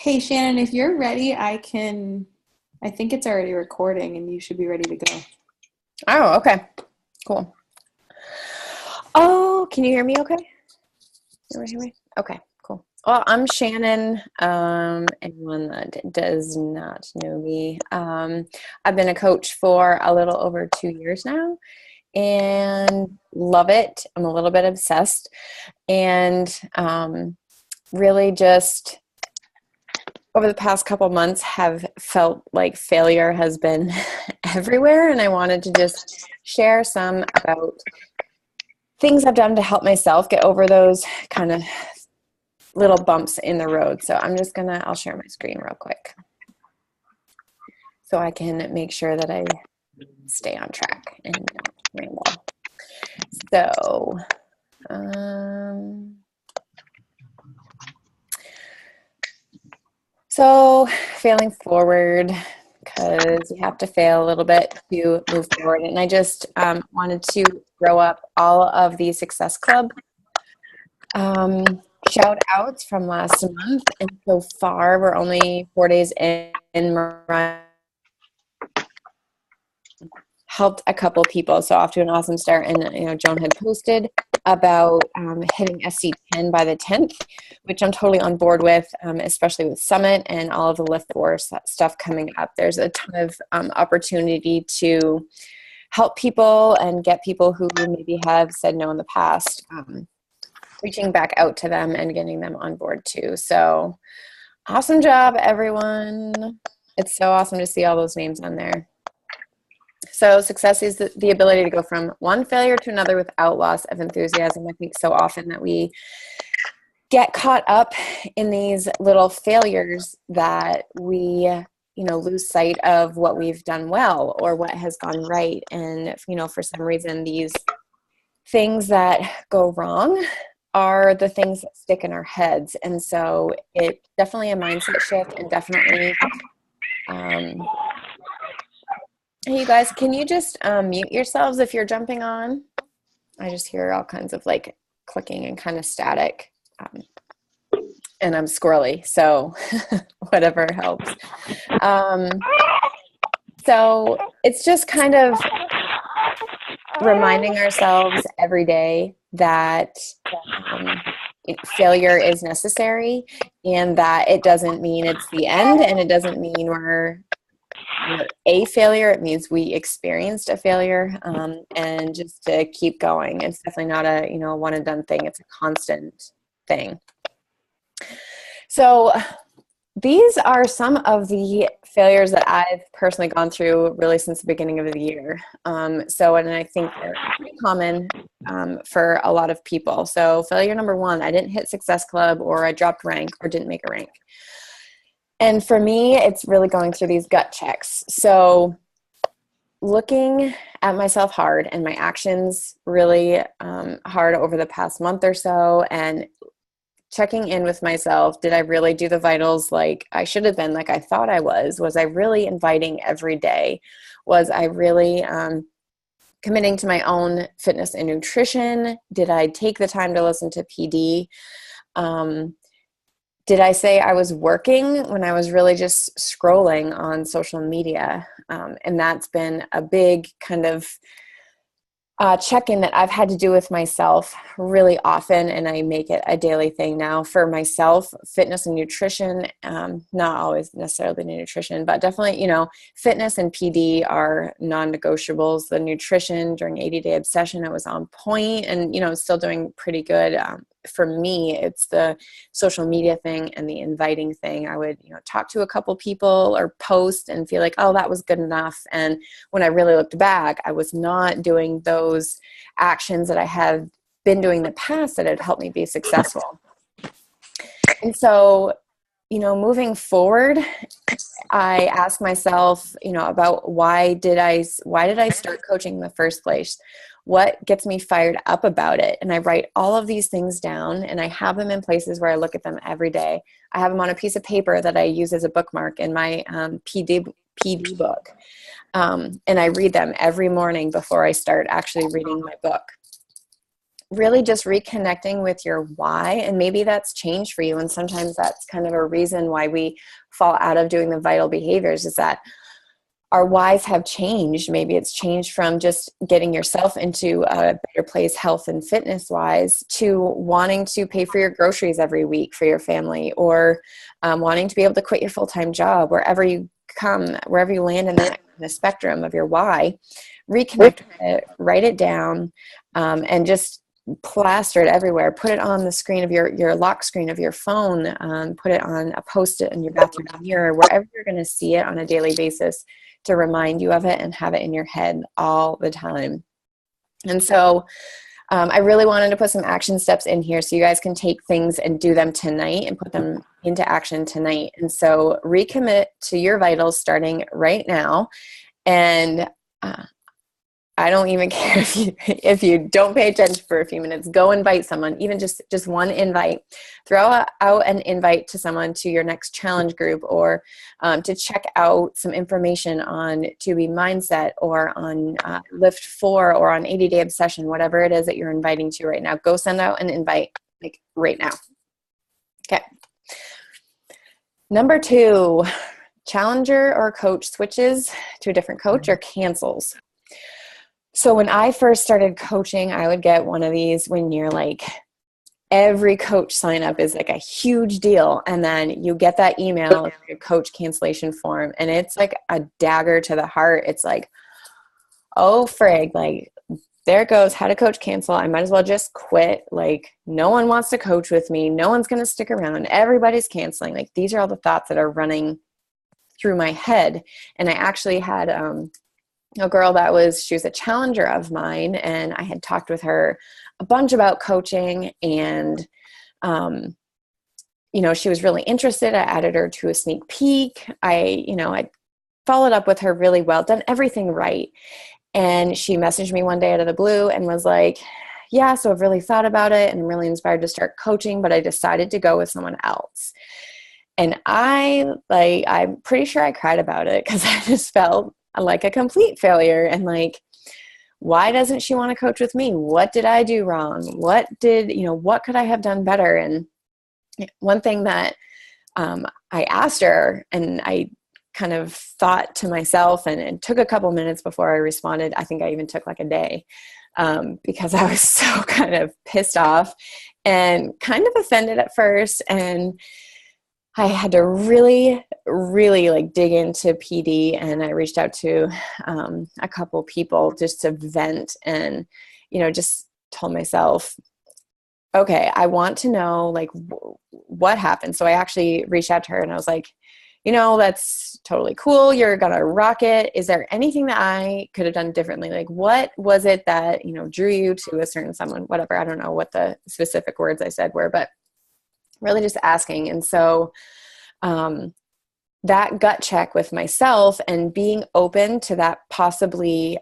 Hey Shannon, if you're ready, I think it's already recording and you should be ready to go. Oh, okay. Cool. Oh, can you hear me okay? You able to hear me? Okay, cool. Well, I'm Shannon. Anyone that does not know me, I've been a coach for a little over 2 years now and love it. I'm a little bit obsessed and really just over the past couple months have felt like failure has been everywhere. And I wanted to just share some about things I've done to help myself get over those kind of little bumps in the road. So I'll share my screen real quick so I can make sure that I stay on track and don't ramble. So, um, failing forward, because you have to fail a little bit to move forward. And I just wanted to throw up all of the Success Club shout outs from last month. And so far, we're only 4 days in. Mariah helped a couple people, so off to an awesome start. And Joan had posted about hitting SC10 by the 10th, which I'm totally on board with, especially with Summit and all of the Lift Force stuff coming up. There's a ton of opportunity to help people and get people who maybe have said no in the past, reaching back out to them and getting them on board too. So awesome job, everyone. It's so awesome to see all those names on there. So success is the ability to go from one failure to another without loss of enthusiasm. I think so often that we get caught up in these little failures that we, lose sight of what we've done well or what has gone right. And, for some reason, these things that go wrong are the things that stick in our heads. And so it's definitely a mindset shift and definitely, hey, you guys, can you just mute yourselves if you're jumping on? I just hear all kinds of like clicking and kind of static. And I'm squirrely, so whatever helps. So it's just kind of reminding ourselves every day that failure is necessary and that it doesn't mean it's the end and it doesn't mean we're a failure. It means we experienced a failure, and just to keep going. It's definitely not a one and done thing. It's a constant thing. So these are some of the failures that I've personally gone through really since the beginning of the year. And I think they're pretty common for a lot of people. So failure number one, I didn't hit Success Club, or I dropped rank, or didn't make a rank. And for me, it's really going through these gut checks. So looking at myself hard and my actions really hard over the past month or so, and checking in with myself. Did I really do the vitals like I should have been, like I thought I was? Was I really inviting every day? Was I really committing to my own fitness and nutrition? Did I take the time to listen to PD? Did I say I was working when I was really just scrolling on social media? And that's been a big kind of check-in that I've had to do with myself really often, and I make it a daily thing now for myself. Fitness and nutrition, not always necessarily nutrition, but definitely, fitness and PD are non-negotiables. The nutrition during 80-day obsession, I was on point and, still doing pretty good. For me, it's the social media thing and the inviting thing. I would, talk to a couple people or post and feel like, oh, that was good enough. And when I really looked back, I was not doing those actions that I have been doing in the past that had helped me be successful. And so, moving forward, I ask myself, about why did I start coaching in the first place? What gets me fired up about it? And I write all of these things down, and I have them in places where I look at them every day. I have them on a piece of paper that I use as a bookmark in my PD book. And I read them every morning before I start actually reading my book. really just reconnecting with your why. And maybe that's changed for you. And sometimes that's kind of a reason why we fall out of doing the vital behaviors, is that our whys have changed. Maybe it's changed from just getting yourself into a better place health and fitness wise to wanting to pay for your groceries every week for your family, or wanting to be able to quit your full-time job. Wherever you land in that kind of spectrum of your why, reconnect with it, write it down, and just plaster it everywhere. Put it on the screen of your lock screen of your phone, put it on a post-it in your bathroom mirror, wherever you're going to see it on a daily basis, to remind you of it and have it in your head all the time. And so I really wanted to put some action steps in here so you guys can take things and do them tonight and put them into action tonight. And so recommit to your vitals starting right now. And I don't even care if you don't pay attention for a few minutes. Go invite someone, even just one invite. Throw out an invite to someone to your next challenge group, or to check out some information on 2B Mindset, or on Lift 4, or on 80-Day Obsession, whatever it is that you're inviting to right now. Go send out an invite, like right now. Okay. Number 2, challenger or coach switches to a different coach or cancels. So when I first started coaching, I would get one of these when you're like, every coach sign up is like a huge deal. And then you get that email, a coach cancellation form, and it's like a dagger to the heart. It's like, oh, frig, like there it goes. How to coach cancel. I might as well just quit. Like no one wants to coach with me. No one's going to stick around. Everybody's canceling. Like these are all the thoughts that are running through my head. And I actually had, a girl she was a challenger of mine, and I had talked with her a bunch about coaching, and, she was really interested. I added her to a sneak peek. I followed up with her really well, done everything right. And she messaged me one day out of the blue and was like, yeah, so I've really thought about it and I'm really inspired to start coaching, but I decided to go with someone else. And I'm pretty sure I cried about it, because I just felt like a complete failure. And like, why doesn't she want to coach with me? What did I do wrong? What could I have done better? And one thing that I asked her, and I kind of thought to myself, and it took a couple minutes before I responded. I think I even took like a day, because I was so kind of pissed off and kind of offended at first. And I had to really, really like dig into PD, and I reached out to a couple people just to vent, and, just told myself, okay, I want to know like what happened. So I actually reached out to her and I was like, that's totally cool. You're going to rock it. Is there anything that I could have done differently? Like, what was it that, drew you to a certain someone, whatever. I don't know what the specific words I said were, but really just asking. And so that gut check with myself and being open to that possibly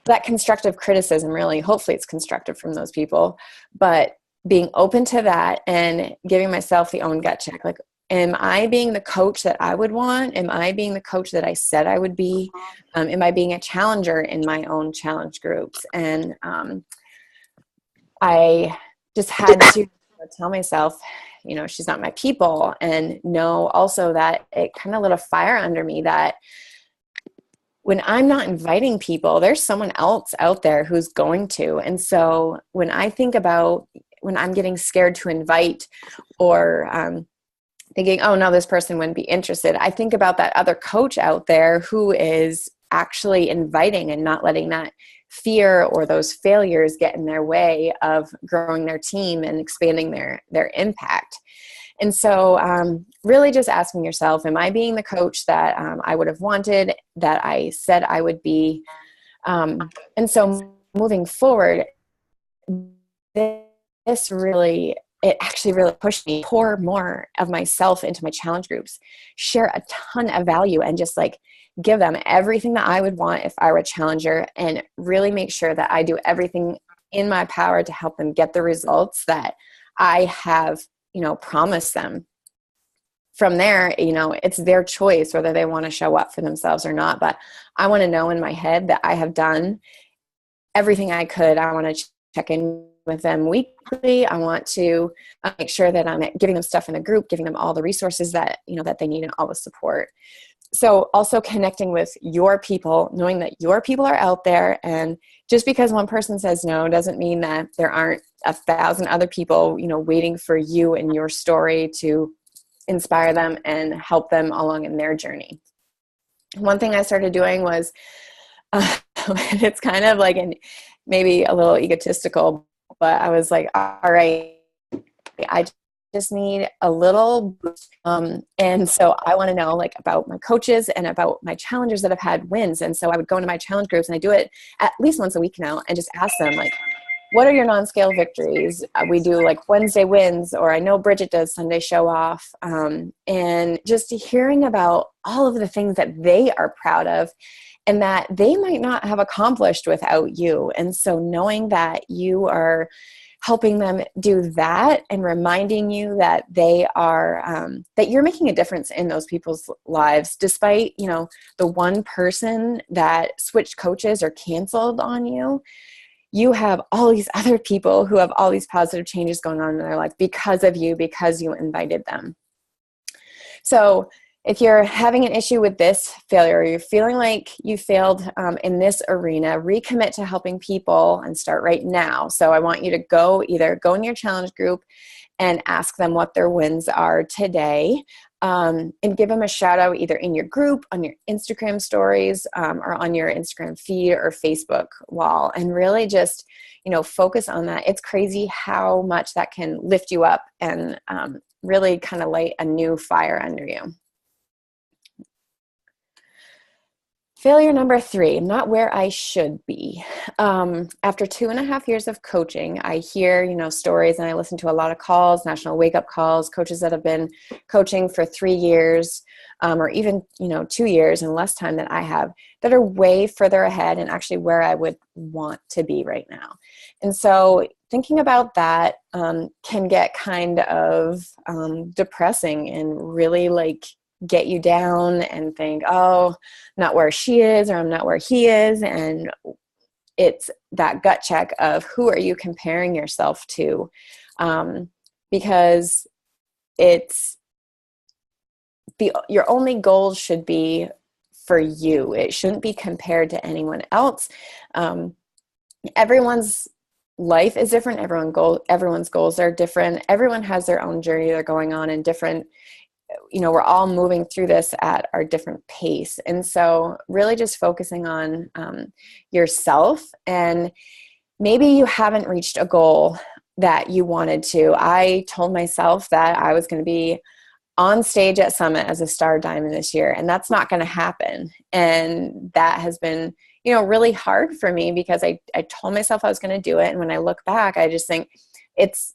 that constructive criticism, really, hopefully it's constructive from those people, but being open to that and giving myself the own gut check. Like, am I being the coach that I would want? Am I being the coach that I said I would be? Am I being a challenger in my own challenge groups? And I just had to tell myself, she's not my people. And know also that it kind of lit a fire under me that when I'm not inviting people, there's someone else out there who's going to. And so when I think about when I'm getting scared to invite, or thinking, oh no, this person wouldn't be interested, I think about that other coach out there who is actually inviting and not letting that fear or those failures get in their way of growing their team and expanding their impact. And so really just asking yourself, am I being the coach that I would have wanted, that I said I would be? And so moving forward, it actually really pushed me to pour more of myself into my challenge groups, share a ton of value, and just like give them everything that I would want if I were a challenger, and really make sure that I do everything in my power to help them get the results that I have, promised them. From there, it's their choice whether they want to show up for themselves or not. But I want to know in my head that I have done everything I could. I want to check in with them weekly. I want to make sure that I'm giving them stuff in the group, giving them all the resources that, that they need and all the support. So also connecting with your people, knowing that your people are out there, and just because one person says no doesn't mean that there aren't 1,000 other people, waiting for you and your story to inspire them and help them along in their journey. One thing I started doing was, it's kind of like, maybe a little egotistical, but I was like, all right, I just need a little boost. And so I want to know about my coaches and about my challengers that have had wins. And so I would go into my challenge groups, and I do it at least once a week now, and just ask them what are your non-scale victories? We do Wednesday wins, or I know Bridget does Sunday show off. And just hearing about all of the things that they are proud of and that they might not have accomplished without you. And so knowing that you are helping them do that and reminding you that they are, that you're making a difference in those people's lives, despite, the one person that switched coaches or canceled on you. You have all these other people who have all these positive changes going on in their life because of you, because you invited them. So if you're having an issue with this failure, or you're feeling like you failed in this arena, recommit to helping people and start right now. So I want you to either go in your challenge group and ask them what their wins are today, and give them a shout out either in your group, on your Instagram stories, or on your Instagram feed or Facebook wall, and really just, focus on that. It's crazy how much that can lift you up and really kind of light a new fire under you. Failure number 3, I'm not where I should be. After 2.5 years of coaching, I hear, stories, and I listen to a lot of calls, national wake-up calls, coaches that have been coaching for 3 years, or even, 2 years and less time than I have, that are way further ahead and actually where I would want to be right now. And so thinking about that can get kind of depressing and really get you down and think, oh, not where she is, or I'm not where he is. And it's that gut check of who are you comparing yourself to? Because your only goal should be for you. It shouldn't be compared to anyone else. Everyone's life is different. Everyone's goals are different. Everyone has their own journey they're going on, and different, we're all moving through this at our different pace. And so really just focusing on yourself, and maybe you haven't reached a goal that you wanted to. I told myself that I was going to be on stage at Summit as a Star Diamond this year, and that's not going to happen. And that has been, really hard for me, because I told myself I was going to do it. And when I look back, I just think, it's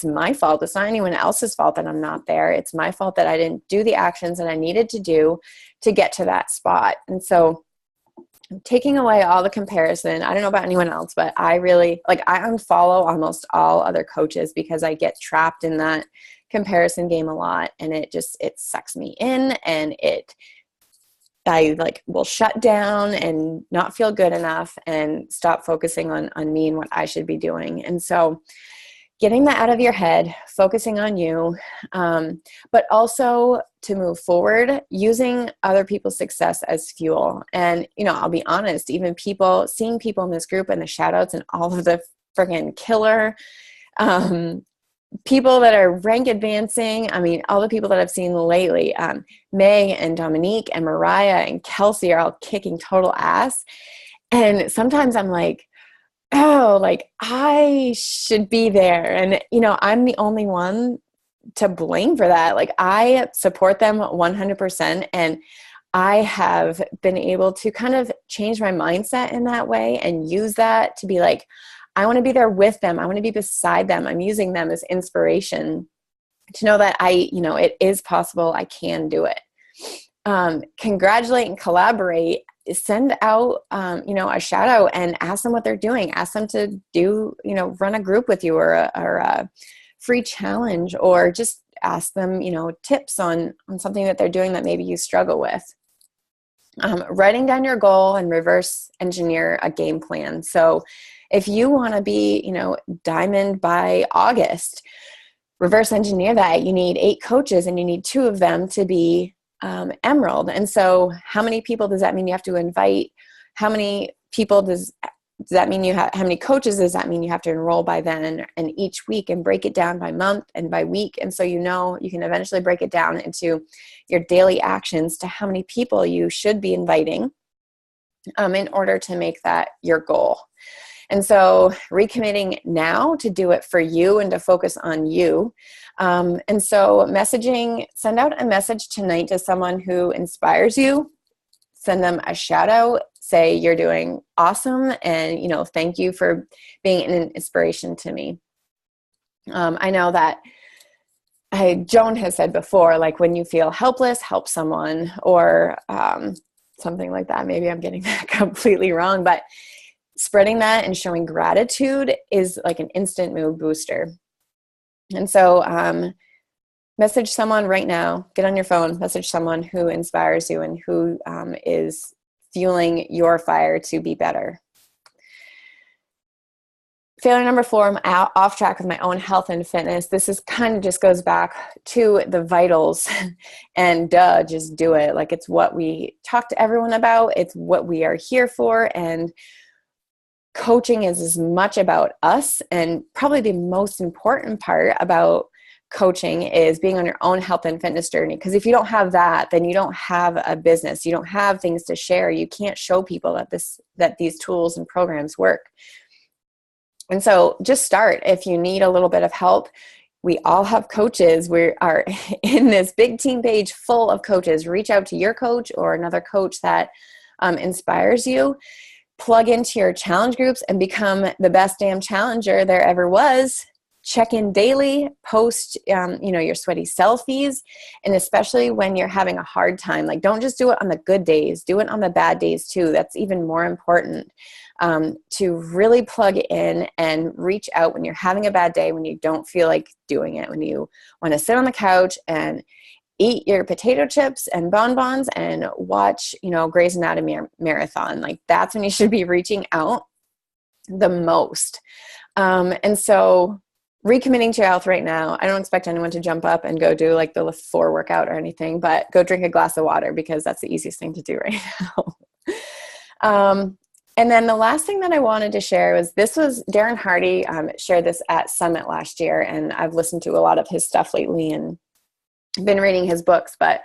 my fault. It's not anyone else's fault that I'm not there. It's my fault that I didn't do the actions that I needed to do to get to that spot. And so taking away all the comparison, I don't know about anyone else, but I really I unfollow almost all other coaches, because I get trapped in that comparison game a lot, and it sucks me in, and I will shut down and not feel good enough and stop focusing on me and what I should be doing. And so getting that out of your head, focusing on you, but also to move forward, using other people's success as fuel. And, I'll be honest, even seeing people in this group and the shout outs and all of the friggin' killer people that are rank advancing. I mean, all the people that I've seen lately, Meg and Dominique and Mariah and Kelsey are all kicking total ass. And sometimes I'm like, oh, I should be there. And, I'm the only one to blame for that. I support them 100%. And I have been able to kind of change my mindset in that way and use that to be I want to be there with them. I want to be beside them. I'm using them as inspiration to know that it is possible. I can do it. Congratulate and collaborate. Send out, a shout out and ask them what they're doing. Ask them to do, run a group with you, or a free challenge, or just ask them, tips on something that they're doing that maybe you struggle with. Writing down your goal and reverse engineer a game plan. So If you want to be, diamond by August, reverse engineer that. You need 8 coaches and you need 2 of them to be emerald. And so how many people does that mean you have to invite? How many people does that mean you have? How many coaches does that mean you have to enroll by then and each week, and break it down by month and by week? And so, you can eventually break it down into your daily actions to how many people you should be inviting in order to make that your goal. And so recommitting now to do it for you and to focus on you. And so send out a message tonight to someone who inspires you. Send them a shout out, say you're doing awesome, and, thank you for being an inspiration to me. I know that Joan has said before, like, when you feel helpless, help someone, or something like that. Maybe I'm getting that completely wrong, but spreading that and showing gratitude is like an instant mood booster. And so message someone right now, get on your phone, message someone who inspires you and who is fueling your fire to be better. Failure number 4, I'm off track with my own health and fitness. This is kind of just goes back to the vitals and just do it. Like, it's what we talk to everyone about. It's what we are here for. And coaching is as much about us, and probably the most important part about coaching is being on your own health and fitness journey. Because if you don't have that, then you don't have a business. You don't have things to share. You can't show people that these tools and programs work. And so just start. If you need a little bit of help, we all have coaches. We are in this big team page full of coaches. Reach out to your coach or another coach that inspires you. Plug into your challenge groups and become the best damn challenger there ever was. Check in daily, post, your sweaty selfies. And especially when you're having a hard time, like, don't just do it on the good days, do it on the bad days too. That's even more important, to really plug in and reach out when you're having a bad day, when you don't feel like doing it, when you want to sit on the couch and eat your potato chips and bonbons and watch, Grey's Anatomy marathon. Like, that's when you should be reaching out the most. And so recommitting to your health right now, I don't expect anyone to jump up and go do like the Lift 4 workout or anything, but go drink a glass of water, because that's the easiest thing to do right now. And then the last thing that I wanted to share was Darren Hardy shared this at Summit last year, and I've listened to a lot of his stuff lately and been reading his books, but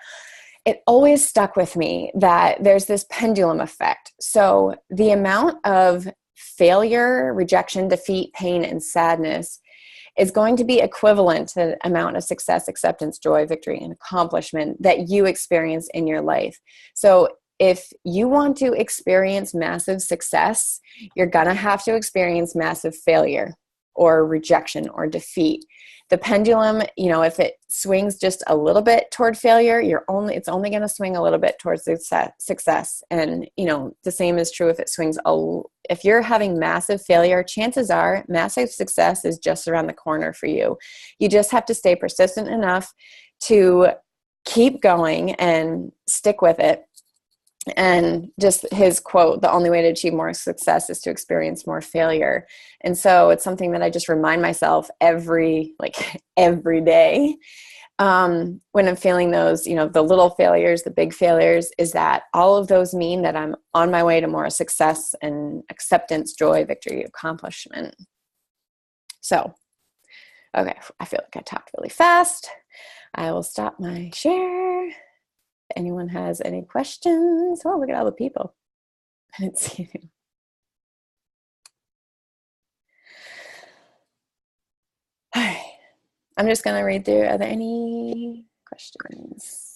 it always stuck with me that there's this pendulum effect. So the amount of failure, rejection, defeat, pain, and sadness is going to be equivalent to the amount of success, acceptance, joy, victory, and accomplishment that you experience in your life. So if you want to experience massive success, you're going to have to experience massive failure or rejection or defeat. The pendulum, if it swings just a little bit toward failure, it's only going to swing a little bit towards success. And, the same is true if it swings, if you're having massive failure, chances are massive success is just around the corner for you. You just have to stay persistent enough to keep going and stick with it. And just his quote, the only way to achieve more success is to experience more failure. And so it's something that I just remind myself every day when I'm feeling those, the little failures, the big failures, is that all of those mean that I'm on my way to more success and acceptance, joy, victory, accomplishment. So, okay, I feel like I talked really fast. I will stop my share. Anyone has any questions? Oh, look at all the people. I didn't see any. All right. I'm just going to read through. Are there any questions?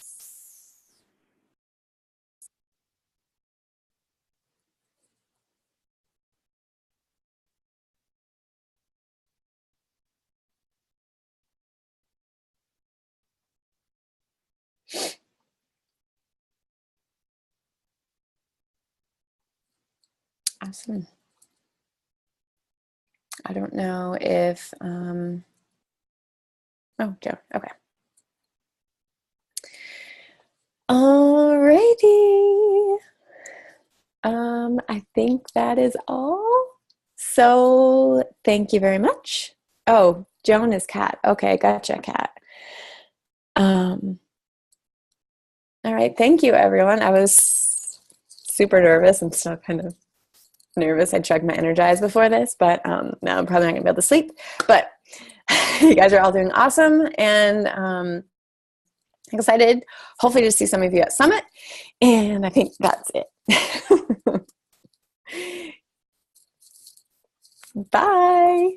Awesome. I don't know if, oh, Joe, okay. Alrighty. I think that is all. So thank you very much. Oh, Joan is Kat. Okay, gotcha, Kat. Um, all right, thank you, everyone. I was super nervous. I'm still kind of nervous. I checked my Energize before this, but now I'm probably not gonna be able to sleep. But you guys are all doing awesome, and excited, hopefully, to see some of you at Summit. And I think that's it. Bye.